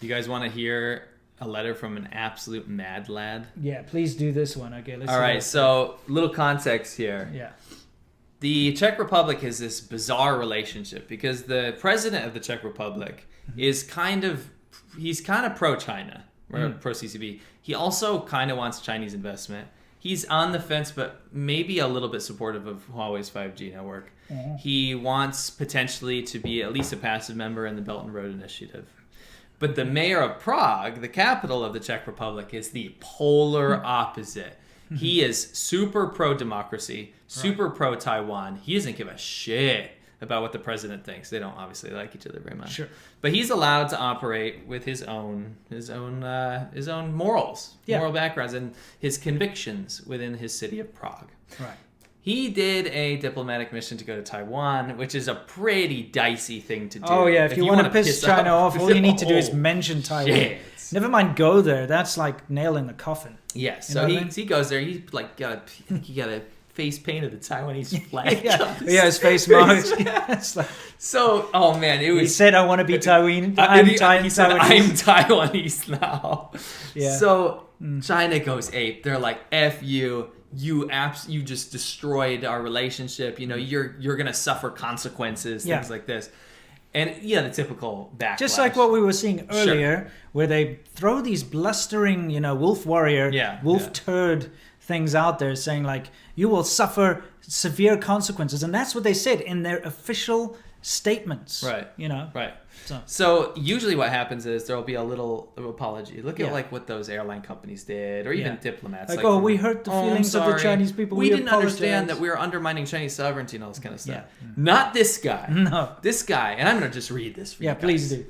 You guys want to hear a letter from an absolute mad lad? Yeah, please do this one. Okay, let's. All right, so little context here. Yeah. The Czech Republic has this bizarre relationship because the president of the Czech Republic is kind of pro-China, or pro-CCP. He also kind of wants Chinese investment. He's on the fence, but maybe a little bit supportive of Huawei's 5G network. He wants potentially to be at least a passive member in the Belt and Road Initiative. But the mayor of Prague, the capital of the Czech Republic, is the polar opposite. He is super pro-democracy, super pro-Taiwan. He doesn't give a shit about what the president thinks. They don't obviously like each other very much. Sure. But he's allowed to operate with his own morals, moral backgrounds, and his convictions within his city of Prague. Right. He did a diplomatic mission to go to Taiwan, which is a pretty dicey thing to do. Oh yeah, if you want to piss China off, all you need to do is mention Taiwan. Shit. Never mind go there. That's like nail in the coffin. Yeah, so he goes there. He's like got a face paint of the Taiwanese flag. yeah, his face marks. So, oh man, it was. He said, "I want to be Taiwan." He said, "I'm Taiwanese now." Yeah. So China goes ape. They're like, "F you." You just destroyed our relationship. You know, you're gonna suffer consequences, things like this. And the typical backlash. Just like what we were seeing earlier, where they throw these blustering, wolf warrior, turd things out there saying like, you will suffer severe consequences. And that's what they said in their official statements. Right. Right. So usually what happens is there'll be a little apology. Look at like what those airline companies did, or even diplomats. Like, we hurt the feelings of the Chinese people. We didn't understand that we were undermining Chinese sovereignty and all this kind of stuff. Yeah. Not this guy. No. This guy, and I'm going to just read this for you guys. Please do.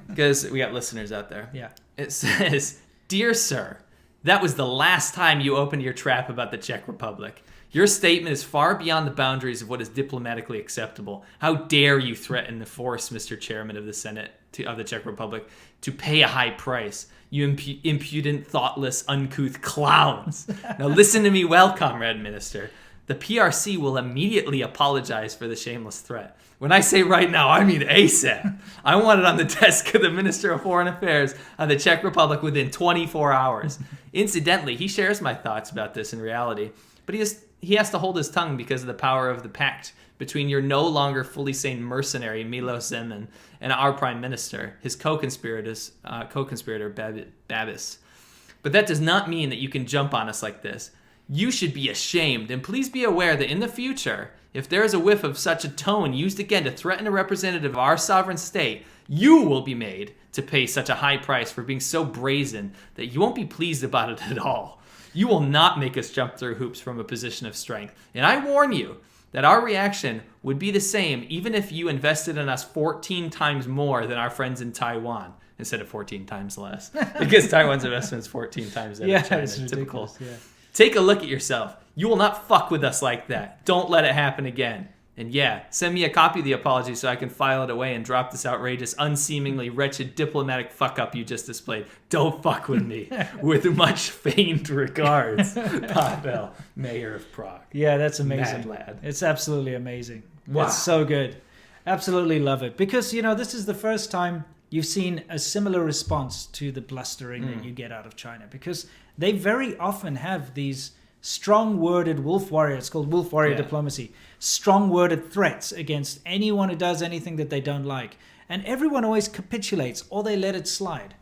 Because we got listeners out there. Yeah. It says, "Dear sir, that was the last time you opened your trap about the Czech Republic. Your statement is far beyond the boundaries of what is diplomatically acceptable. How dare you threaten to force Mr. Chairman of the Senate of the Czech Republic to pay a high price? You impudent, thoughtless, uncouth clowns. Now listen to me well, Comrade Minister. The PRC will immediately apologize for the shameless threat. When I say right now, I mean ASAP. I want it on the desk of the Minister of Foreign Affairs of the Czech Republic within 24 hours. Incidentally, he shares my thoughts about this in reality, but he has to hold his tongue because of the power of the pact between your no longer fully sane mercenary Milo Zeman and our Prime Minister, his co-conspirator Babis. But that does not mean that you can jump on us like this. You should be ashamed, and please be aware that in the future, if there is a whiff of such a tone used again to threaten a representative of our sovereign state, you will be made to pay such a high price for being so brazen that you won't be pleased about it at all. You will not make us jump through hoops from a position of strength. And I warn you that our reaction would be the same even if you invested in us 14 times more than our friends in Taiwan instead of 14 times less. Because Taiwan's investment is 14 times that of China. It's typical. Yeah. Take a look at yourself. You will not fuck with us like that. Don't let it happen again. And send me a copy of the apology so I can file it away and drop this outrageous, unseemingly wretched diplomatic fuck-up you just displayed. Don't fuck with me. With much feigned regards, Pavel, Mayor of Prague. Yeah, that's amazing. Mad lad. It's absolutely amazing. Wow. It's so good. Absolutely love it. Because, this is the first time you've seen a similar response to the blustering that you get out of China. Because they very often have these strong-worded wolf warrior. It's called wolf warrior diplomacy. Strong-worded threats against anyone who does anything that they don't like. And everyone always capitulates or they let it slide.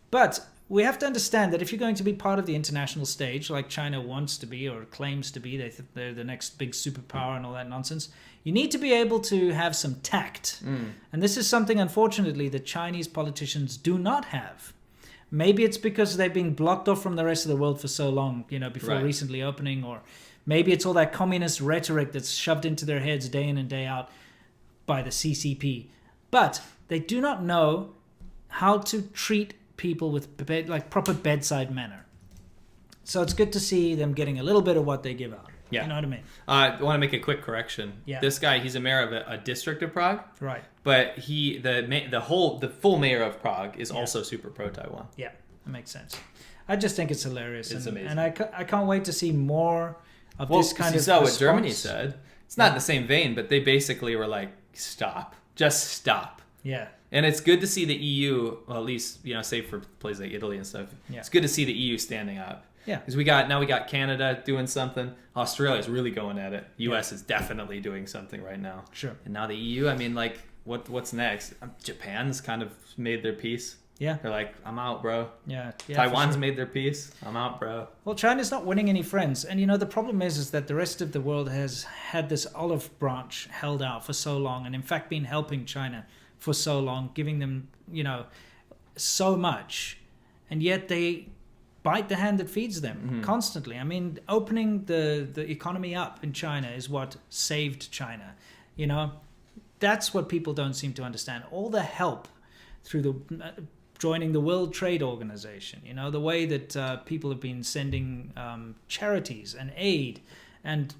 But we have to understand that if you're going to be part of the international stage, like China wants to be or claims to be, they're the next big superpower and all that nonsense, you need to be able to have some tact. And this is something, unfortunately, that Chinese politicians do not have. Maybe it's because they've been blocked off from the rest of the world for so long, before recently opening, or maybe it's all that communist rhetoric that's shoved into their heads day in and day out by the CCP. But they do not know how to treat people with proper bedside manner. So it's good to see them getting a little bit of what they give out. Yeah. You know what I mean? I want to make a quick correction. Yeah. This guy, he's a mayor of a district of Prague. Right. But the full mayor of Prague is also super pro-Taiwan. Yeah, that makes sense. I just think it's hilarious. It's amazing. And I can't wait to see more of this kind of you saw response. what Germany said. It's not in the same vein, but they basically were like, stop. Just stop. Yeah. And it's good to see the EU, well, at least, save for places like Italy and stuff. Yeah. It's good to see the EU standing up. Yeah. Because we got Canada doing something. Australia's really going at it. US is definitely doing something right now. Sure. And now the EU, I mean, like, what's next? Japan's kind of made their peace. Yeah. They're like, I'm out, bro. Yeah. Taiwan's made their peace. I'm out, bro. Well, China's not winning any friends. And, the problem is that the rest of the world has had this olive branch held out for so long, and in fact been helping China for so long, giving them, so much. And yet they bite the hand that feeds them constantly. I mean, opening the economy up in China is what saved China. That's what people don't seem to understand. All the help through the joining the World Trade Organization, the way that people have been sending charities and aid and,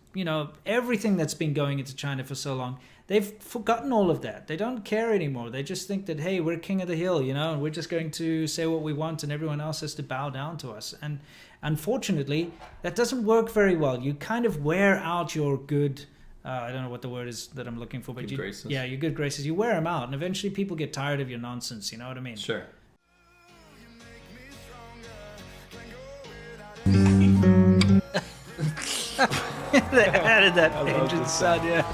everything that's been going into China for so long, they've forgotten all of that. They don't care anymore. They just think that, hey, we're king of the hill, and we're just going to say what we want and everyone else has to bow down to us. And unfortunately, that doesn't work very well. You kind of wear out your good... I don't know what the word is that I'm looking for, but good graces. Yeah, your good graces. You wear them out, and eventually people get tired of your nonsense. You know what I mean? Sure. They added that engine sound, yeah.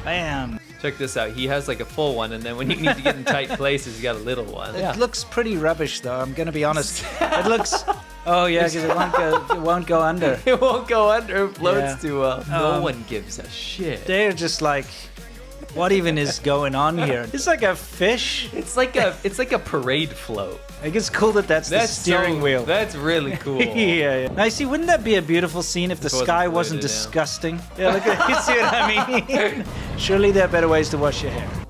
Bam. Check this out. He has like a full one, and then when you need to get in tight places, you got a little one. It looks pretty rubbish, though. I'm gonna be honest. It looks. Oh yeah, because it won't go under. It won't go under. It floats Yeah. too well. No one gives a shit. They're just like, what even is going on here? It's like a fish. It's like a parade float. I guess it's cool that that's the steering wheel. That's really cool. Yeah. Now, you see, wouldn't that be a beautiful scene if the sky wasn't polluted, yeah. disgusting? Yeah, look at you see what I mean? Surely there are better ways to wash your hair.